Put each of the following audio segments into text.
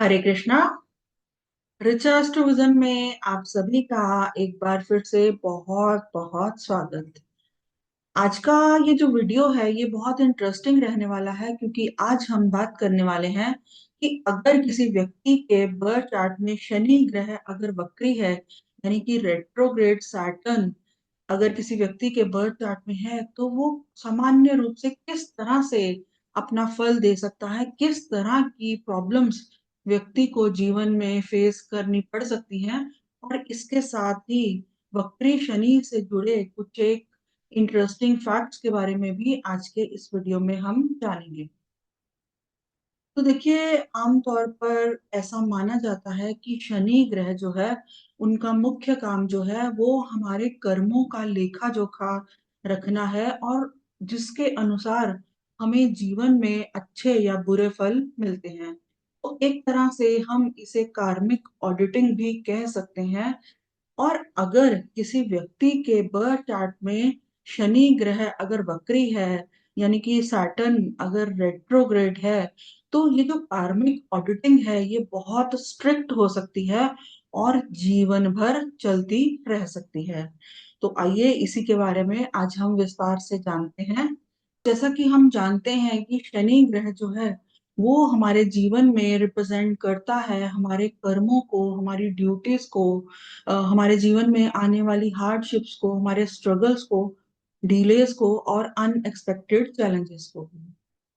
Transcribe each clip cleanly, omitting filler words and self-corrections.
Hare Krishna. Recharge to vision में आप सभी का एक बार फिर से बहुत बहुत स्वागत। आज का ये जो वीडियो है ये बहुत इंटरेस्टिंग रहने वाला है क्योंकि आज हम बात करने वाले हैं कि अगर किसी व्यक्ति के बर्थ चार्ट में शनि ग्रह अगर वक्री है यानी कि रेट्रोग्रेड सैटर्न अगर किसी व्यक्ति के बर्थ चार्ट में है तो वो सामान्य रूप से किस तरह से अपना फल दे सकता है, किस तरह की प्रॉब्लम्स व्यक्ति को जीवन में फेस करनी पड़ सकती हैं। और इसके साथ ही वक्री शनि से जुड़े कुछ एक इंटरेस्टिंग फैक्ट्स के बारे में भी आज के इस वीडियो में हम जानेंगे। तो देखिए, आमतौर पर ऐसा माना जाता है कि शनि ग्रह जो है उनका मुख्य काम जो है वो हमारे कर्मों का लेखा जोखा रखना है और जिसके अनुसार हमें जीवन में अच्छे या बुरे फल मिलते हैं। तो एक तरह से हम इसे कार्मिक ऑडिटिंग भी कह सकते हैं। और अगर किसी व्यक्ति के बर्थ चार्ट में शनि ग्रह अगर वक्री है यानी कि सैटर्न अगर रेट्रोग्रेड है तो ये जो कार्मिक ऑडिटिंग है ये बहुत स्ट्रिक्ट हो सकती है और जीवन भर चलती रह सकती है। तो आइए इसी के बारे में आज हम विस्तार से जानते हैं। जैसा कि हम जानते हैं कि शनि ग्रह जो है वो हमारे जीवन में रिप्रेजेंट करता है हमारे कर्मों को, हमारी ड्यूटीज को, हमारे जीवन में आने वाली हार्डशिप्स को, हमारे स्ट्रगल्स को, डिलेस को और अनएक्सपेक्टेड चैलेंजेस को भी।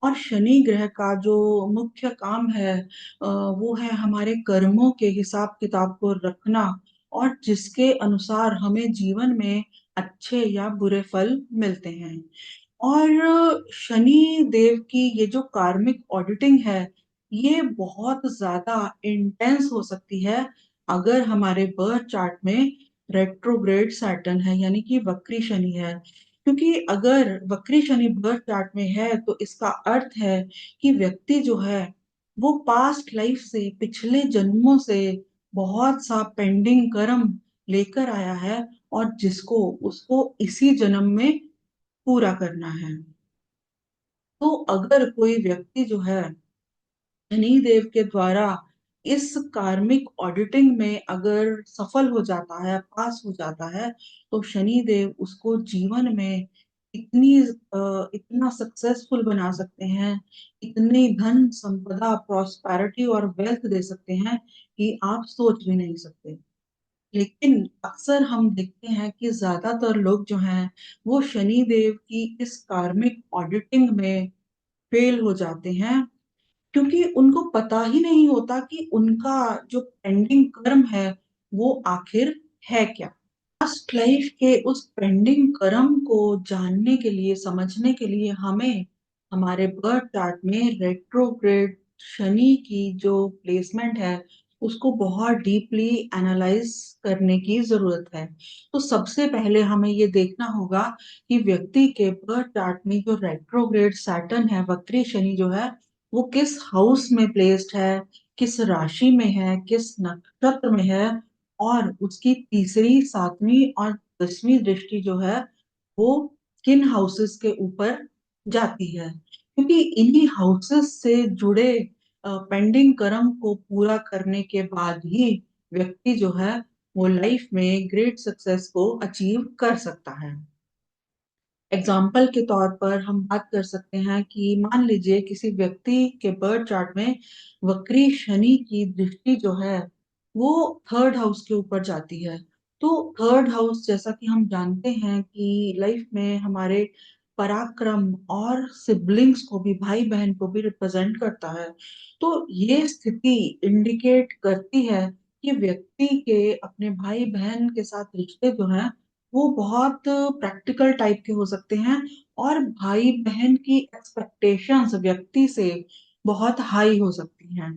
और शनि ग्रह का जो मुख्य काम है वो है हमारे कर्मों के हिसाब किताब को रखना और जिसके अनुसार हमें जीवन में अच्छे या बुरे फल मिलते हैं। और शनि देव की ये जो कार्मिक ऑडिटिंग है ये बहुत ज्यादा इंटेंस हो सकती है अगर हमारे बर्थ चार्ट में रेट्रोग्रेड सैटर्न है यानी कि वक्री शनि है। क्योंकि अगर वक्री शनि बर्थ चार्ट में है तो इसका अर्थ है कि व्यक्ति जो है वो पास्ट लाइफ से, पिछले जन्मों से बहुत सा पेंडिंग कर्म लेकर आया है और जिसको उसको इसी जन्म में पूरा करना है। तो अगर कोई व्यक्ति जो है शनि देव के द्वारा इस कार्मिक ऑडिटिंग में अगर सफल हो जाता है, पास हो जाता है, तो शनि देव उसको जीवन में इतना सक्सेसफुल बना सकते हैं, इतनी धन संपदा, प्रॉस्पेरिटी और वेल्थ दे सकते हैं कि आप सोच भी नहीं सकते। लेकिन अक्सर हम देखते हैं कि ज्यादातर लोग जो हैं वो शनि देव की इस कार्मिक ऑडिटिंग में फेल हो जाते हैं क्योंकि उनको पता ही नहीं होता कि उनका जो पेंडिंग कर्म है वो आखिर है क्या। पास्ट लाइफ के उस पेंडिंग कर्म को जानने के लिए, समझने के लिए हमें हमारे बर्थ चार्ट में रेट्रोग्रेड शनि की जो प्लेसमेंट है उसको बहुत डीपली एनालाइज करने की जरूरत है। तो सबसे पहले हमें ये देखना होगा कि व्यक्ति के बर्थ चार्ट में जो रेट्रोग्रेड सैटर्न है, वक्री शनि जो है, वो किस हाउस में प्लेस्ड है, किस राशि में है, किस नक्षत्र में है और उसकी तीसरी, सातवीं और 10वीं दृष्टि जो है वो किन हाउसेस के ऊपर जाती है। क्योंकि इन्हीं हाउसेस से जुड़े पेंडिंग कर्म को पूरा करने के बाद ही व्यक्ति जो है वो लाइफ में ग्रेट सक्सेस को अचीव कर सकता है। एग्जाम्पल के तौर पर हम बात कर सकते हैं कि मान लीजिए किसी व्यक्ति के बर्थ चार्ट में वक्री शनि की दृष्टि जो है वो थर्ड हाउस के ऊपर जाती है। तो थर्ड हाउस, जैसा कि हम जानते हैं कि लाइफ में हमारे पराक्रम और सिबलिंग्स को भी, भाई बहन को भी रिप्रेजेंट करता है। तो ये स्थिति इंडिकेट करती है कि व्यक्ति के अपने भाई बहन के साथ रिश्ते जो हैं वो बहुत प्रैक्टिकल टाइप के हो सकते हैं और भाई बहन की एक्सपेक्टेशंस व्यक्ति से बहुत हाई हो सकती हैं।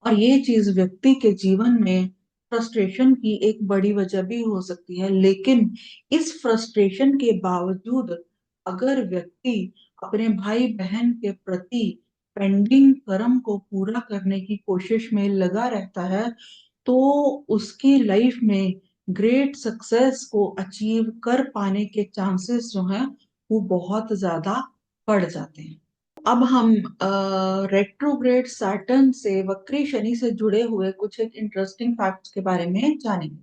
और ये चीज व्यक्ति के जीवन में फ्रस्ट्रेशन की एक बड़ी वजह भी हो सकती है। लेकिन इस फ्रस्ट्रेशन के बावजूद अगर व्यक्ति अपने भाई बहन के प्रति पेंडिंग कर्म को पूरा करने की कोशिश में लगा रहता है तो उसकी लाइफ में ग्रेट सक्सेस को अचीव कर पाने के चांसेस जो हैं वो बहुत ज्यादा बढ़ जाते हैं। अब हम रेट्रोग्रेड सैटर्न से वक्री शनि से जुड़े हुए कुछ एक इंटरेस्टिंग फैक्ट्स के बारे में जानेंगे।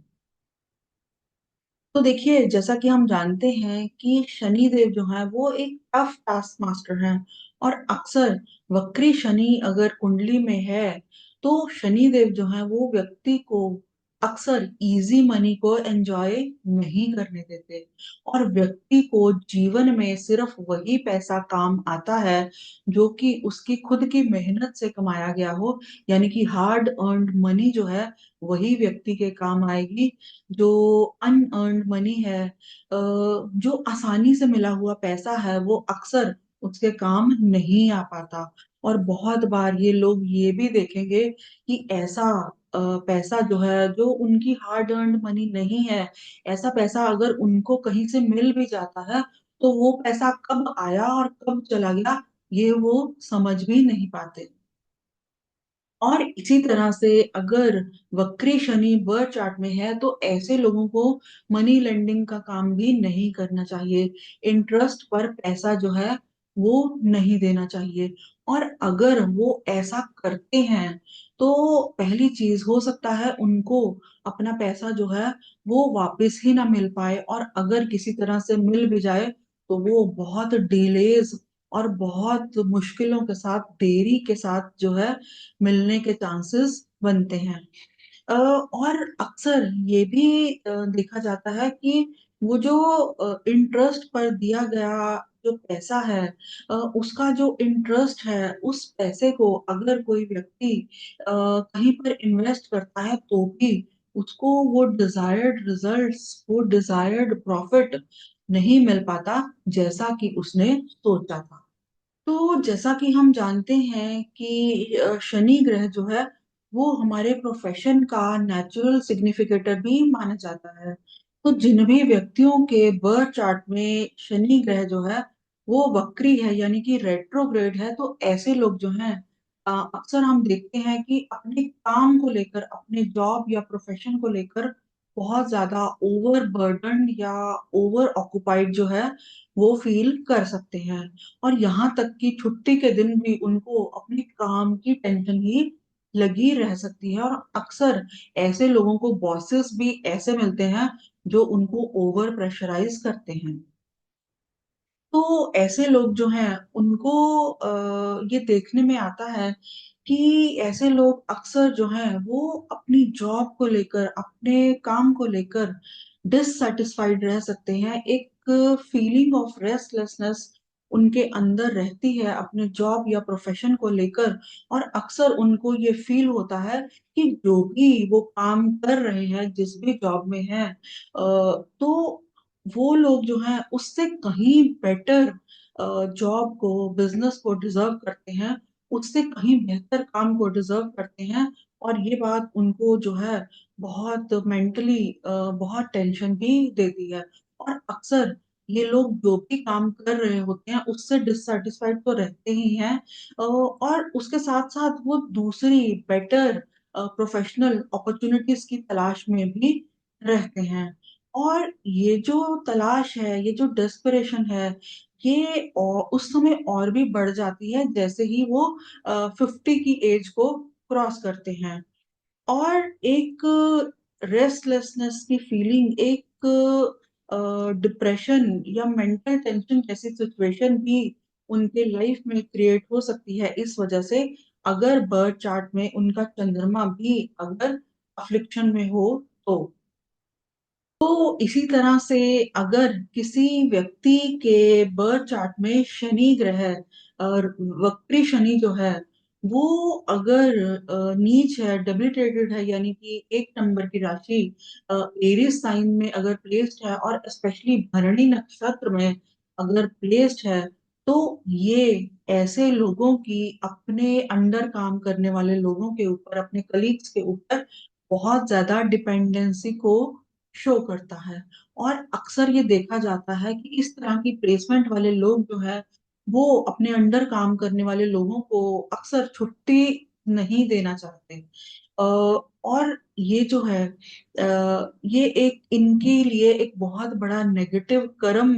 तो देखिए, जैसा कि हम जानते हैं कि शनि देव जो है वो एक टफ टास्क मास्टर हैं। और अक्सर वक्री शनि अगर कुंडली में है तो शनि देव जो है वो व्यक्ति को अक्सर इजी मनी को एंजॉय नहीं करने देते। और व्यक्ति को जीवन में सिर्फ वही पैसा काम आता है जो कि उसकी खुद की मेहनत से कमाया गया हो। यानी कि हार्ड अर्न्ड मनी जो है वही व्यक्ति के काम आएगी। जो अनअर्न्ड मनी है, जो आसानी से मिला हुआ पैसा है, वो अक्सर उसके काम नहीं आ पाता। और बहुत बार ये लोग ये भी देखेंगे कि ऐसा पैसा जो है, जो उनकी हार्ड अर्न्ड मनी नहीं है, ऐसा पैसा अगर उनको कहीं से मिल भी जाता है तो वो पैसा कब आया और कब चला गया ये वो समझ भी नहीं पाते। और इसी तरह से अगर वक्री शनि बर्थ चार्ट में है तो ऐसे लोगों को मनी लेंडिंग का काम भी नहीं करना चाहिए। इंटरेस्ट पर पैसा जो है वो नहीं देना चाहिए। और अगर वो ऐसा करते हैं तो पहली चीज हो सकता है उनको अपना पैसा जो है वो वापस ही ना मिल पाए। और अगर किसी तरह से मिल भी जाए तो वो बहुत डिलेज और बहुत मुश्किलों के साथ, देरी के साथ जो है मिलने के चांसेस बनते हैं। और अक्सर ये भी देखा जाता है कि वो जो इंटरेस्ट पर दिया गया जो पैसा है, उसका जो इंटरेस्ट है उस पैसे को अगर कोई व्यक्ति कहीं पर इन्वेस्ट करता है तो भी उसको वो डिजायर्ड रिजल्ट्स, वो डिजायर्ड प्रॉफिट नहीं मिल पाता जैसा कि उसने सोचा था। तो जैसा कि हम जानते हैं कि शनि ग्रह जो है वो हमारे प्रोफेशन का नेचुरल सिग्निफिकेटर भी माना जाता है। तो जिन भी व्यक्तियों के बर्थ चार्ट में शनि ग्रह जो है वो वक्री है यानी कि रेट्रोग्रेड है, तो ऐसे लोग जो हैं अक्सर हम देखते हैं कि अपने काम को लेकर, अपने जॉब या प्रोफेशन को लेकर बहुत ज्यादा ओवर बर्डन या ओवर ऑक्युपाइड जो है वो फील कर सकते हैं। और यहाँ तक कि छुट्टी के दिन भी उनको अपने काम की टेंशन ही लगी रह सकती है। और अक्सर ऐसे लोगों को बॉसेस भी ऐसे मिलते हैं जो उनको ओवर प्रेशराइज करते हैं। तो ऐसे लोग जो हैं उनको ये देखने में आता है कि ऐसे लोग अक्सर जो हैं वो अपनी जॉब को लेकर, अपने काम को लेकर डिससेटिस्फाइड रह सकते हैं। एक फीलिंग ऑफ रेस्टलेसनेस उनके अंदर रहती है अपने जॉब या प्रोफेशन को लेकर। और अक्सर उनको ये फील होता है कि जो भी वो काम कर रहे हैं, जिस भी जॉब में है, तो वो लोग जो हैं उससे कहीं बेटर जॉब को, बिजनेस को डिजर्व करते हैं, उससे कहीं बेहतर काम को डिजर्व करते हैं। और ये बात उनको जो है बहुत मेंटली बहुत टेंशन भी देती है। और अक्सर ये लोग जो भी काम कर रहे होते हैं उससे डिससेटिस्फाइड तो रहते ही हैं, और उसके साथ साथ वो दूसरी बेटर प्रोफेशनल अपॉर्चुनिटीज की तलाश में भी रहते हैं। और ये जो तलाश है, ये जो डेस्परेशन है, ये उस समय और भी बढ़ जाती है जैसे ही वो 50 की एज को क्रॉस करते हैं। और एक रेस्टलेसनेस की फीलिंग, एक डिप्रेशन या मेंटल टेंशन जैसी सिचुएशन भी उनके लाइफ में क्रिएट हो सकती है इस वजह से, अगर बर्थ चार्ट में उनका चंद्रमा भी अगर अफ्लिक्शन में हो तो। तो इसी तरह से अगर किसी व्यक्ति के बर्थ चार्ट में शनि ग्रह और वक्री शनि जो है वो अगर नीच है, डेबिलिटेटेड है, यानी कि एक नंबर की राशि एरिस साइन में अगर प्लेस्ड है और स्पेशली भरणी नक्षत्र में अगर प्लेस्ड है, तो ये ऐसे लोगों की अपने अंडर काम करने वाले लोगों के ऊपर, अपने कलीग्स के ऊपर बहुत ज्यादा डिपेंडेंसी को शो करता है। और अक्सर ये देखा जाता है कि इस तरह की प्लेसमेंट वाले लोग जो है वो अपने अंडर काम करने वाले लोगों को अक्सर छुट्टी नहीं देना चाहते। और ये जो है ये एक इनके लिए एक बहुत बड़ा नेगेटिव कर्म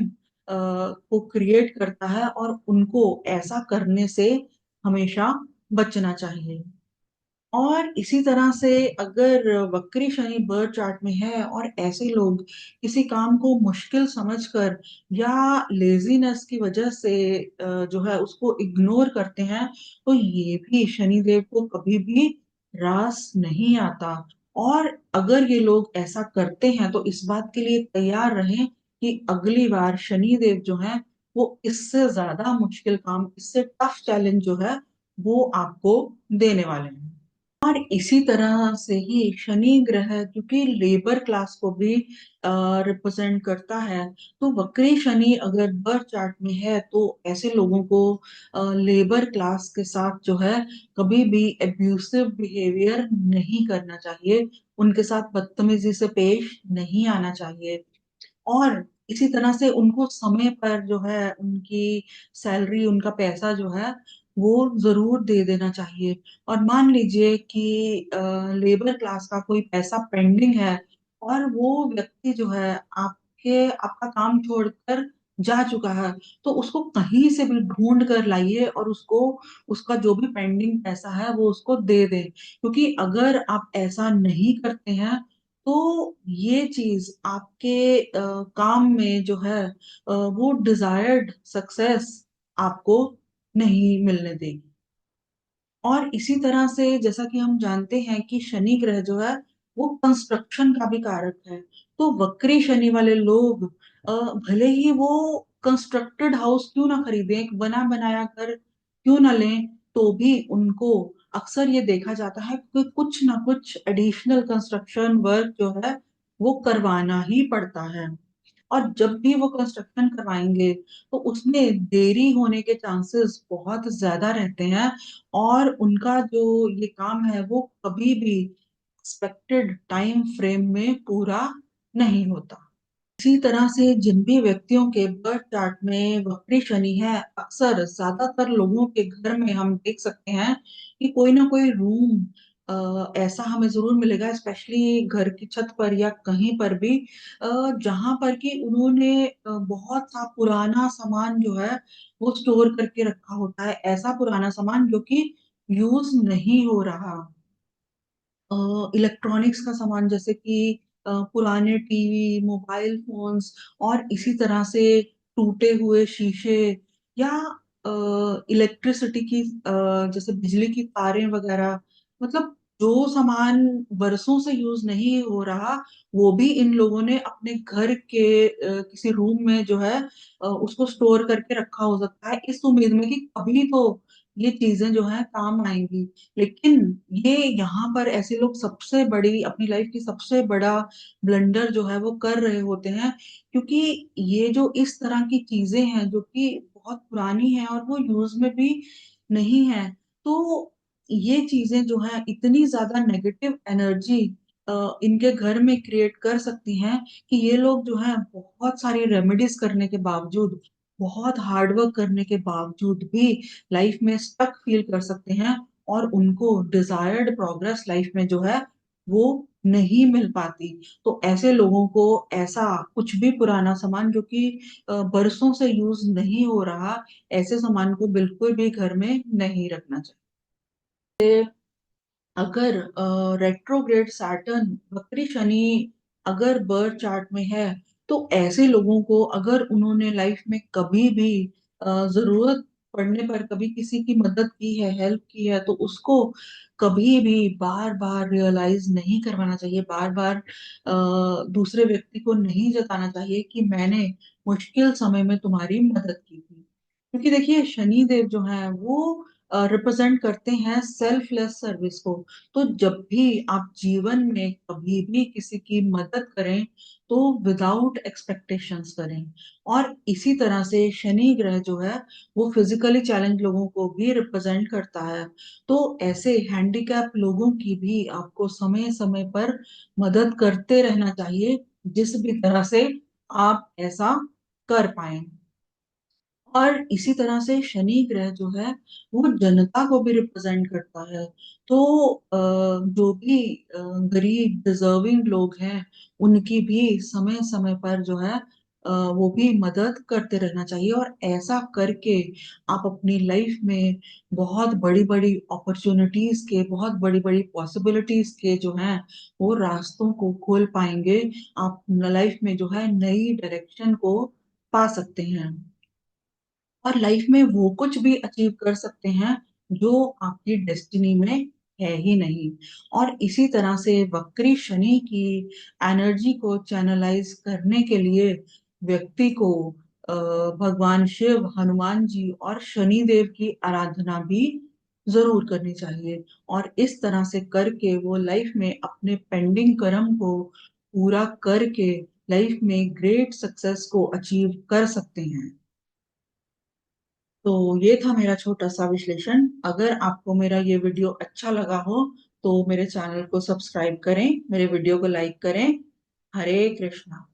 को क्रिएट करता है और उनको ऐसा करने से हमेशा बचना चाहिए। और इसी तरह से अगर वक्री शनि बर्थ चार्ट में है और ऐसे लोग किसी काम को मुश्किल समझकर या लेजीनेस की वजह से जो है उसको इग्नोर करते हैं, तो ये भी शनि देव को कभी भी रास नहीं आता। और अगर ये लोग ऐसा करते हैं तो इस बात के लिए तैयार रहें कि अगली बार शनि देव जो है वो इससे ज्यादा मुश्किल काम, इससे टफ चैलेंज जो है वो आपको देने वाले हैं। और इसी तरह से ही शनि ग्रह क्योंकि लेबर क्लास को भी रिप्रेजेंट करता है, तो वक्री शनि अगर बर्थ चार्ट में है तो ऐसे लोगों को लेबर क्लास के साथ जो है कभी भी एब्यूसिव बिहेवियर नहीं करना चाहिए, उनके साथ बदतमीजी से पेश नहीं आना चाहिए। और इसी तरह से उनको समय पर जो है उनकी सैलरी, उनका पैसा जो है वो जरूर दे देना चाहिए। और मान लीजिए कि लेबर क्लास का कोई पैसा पेंडिंग है और वो व्यक्ति जो है आपका काम छोड़कर जा चुका है, तो उसको कहीं से भी ढूंढ कर लाइए और उसको उसका जो भी पेंडिंग पैसा है वो उसको दे दें। क्योंकि अगर आप ऐसा नहीं करते हैं तो ये चीज आपके काम में जो है वो डिजायर्ड सक्सेस आपको नहीं मिलने देगी। और इसी तरह से जैसा कि हम जानते हैं कि शनि ग्रह जो है वो कंस्ट्रक्शन का भी कारक है। तो वक्री शनि वाले लोग भले ही वो कंस्ट्रक्टेड हाउस क्यों ना खरीदें, एक बना बनाया घर क्यों ना लें, तो भी उनको अक्सर ये देखा जाता है कि कुछ ना कुछ एडिशनल कंस्ट्रक्शन वर्क जो है वो करवाना ही पड़ता है। और जब भी वो कंस्ट्रक्शन करवाएंगे तो उसमें देरी होने के चांसेस बहुत ज्यादा रहते हैं और उनका जो ये काम है वो कभी भी एक्सपेक्टेड टाइम फ्रेम में पूरा नहीं होता। इसी तरह से जिन भी व्यक्तियों के बर्थ चार्ट में वक्री शनि है, अक्सर ज्यादातर लोगों के घर में हम देख सकते हैं कि कोई ना कोई रूम ऐसा हमें जरूर मिलेगा, स्पेशली घर की छत पर या कहीं पर भी, जहां पर कि उन्होंने बहुत सा पुराना सामान जो है वो स्टोर करके रखा होता है, ऐसा पुराना सामान जो कि यूज नहीं हो रहा। इलेक्ट्रॉनिक्स का सामान जैसे कि पुराने टीवी, मोबाइल फोन्स, और इसी तरह से टूटे हुए शीशे या इलेक्ट्रिसिटी की जैसे बिजली की तारें वगैरह, मतलब जो सामान बरसों से यूज नहीं हो रहा वो भी इन लोगों ने अपने घर के किसी रूम में जो है उसको स्टोर करके रखा हो सकता है, इस उम्मीद में कि कभी तो ये चीजें जो है काम आएंगी। लेकिन ये यहाँ पर ऐसे लोग सबसे बड़ी अपनी लाइफ की सबसे बड़ा ब्लंडर जो है वो कर रहे होते हैं, क्योंकि ये जो इस तरह की चीजें हैं जो कि बहुत पुरानी है और वो यूज में भी नहीं है, तो ये चीजें जो है इतनी ज्यादा नेगेटिव एनर्जी इनके घर में क्रिएट कर सकती हैं कि ये लोग जो है बहुत सारी रेमेडीज करने के बावजूद, बहुत हार्डवर्क करने के बावजूद भी लाइफ में स्टक फील कर सकते हैं और उनको डिजायर्ड प्रोग्रेस लाइफ में जो है वो नहीं मिल पाती। तो ऐसे लोगों को ऐसा कुछ भी पुराना सामान जो कि बरसों से यूज नहीं हो रहा, ऐसे सामान को बिल्कुल भी घर में नहीं रखना चाहिए। अगर रेट्रोग्रेड सैटर्न वक्री शनि अगर बर्थ चार्ट में है, तो ऐसे लोगों को अगर उन्होंने लाइफ में कभी भी जरूरत पड़ने पर कभी किसी की मदद की है, हेल्प की है, तो उसको कभी भी बार बार रियलाइज नहीं करवाना चाहिए, बार बार दूसरे व्यक्ति को नहीं जताना चाहिए कि मैंने मुश्किल समय में तुम्हारी मदद की थी। क्योंकि देखिए शनि देव जो है वो रिप्रेजेंट करते हैं सेल्फलेस सर्विस को। तो जब भी आप जीवन में कभी भी किसी की मदद करें तो विदाउट एक्सपेक्टेशंस करें। और इसी तरह से शनि ग्रह जो है वो फिजिकली चैलेंज लोगों को भी रिप्रेजेंट करता है। तो ऐसे हैंडीकैप लोगों की भी आपको समय समय पर मदद करते रहना चाहिए, जिस भी तरह से आप ऐसा कर पाए। और इसी तरह से शनि ग्रह जो है वो जनता को भी रिप्रेजेंट करता है। तो जो भी गरीब डिजर्विंग लोग हैं उनकी भी समय समय पर जो है वो भी मदद करते रहना चाहिए। और ऐसा करके आप अपनी लाइफ में बहुत बड़ी बड़ी अपॉर्चुनिटीज के, बहुत बड़ी बड़ी पॉसिबिलिटीज के जो हैं वो रास्तों को खोल पाएंगे। आप लाइफ में जो है नई डायरेक्शन को पा सकते हैं और लाइफ में वो कुछ भी अचीव कर सकते हैं जो आपकी डेस्टिनी में है ही नहीं। और इसी तरह से वक्री शनि की एनर्जी को चैनलाइज करने के लिए व्यक्ति को भगवान शिव, हनुमान जी और शनि देव की आराधना भी जरूर करनी चाहिए। और इस तरह से करके वो लाइफ में अपने पेंडिंग कर्म को पूरा करके लाइफ में ग्रेट सक्सेस को अचीव कर सकते हैं। तो ये था मेरा छोटा सा विश्लेषण। अगर आपको मेरा ये वीडियो अच्छा लगा हो तो मेरे चैनल को सब्सक्राइब करें, मेरे वीडियो को लाइक करें। हरे कृष्णा।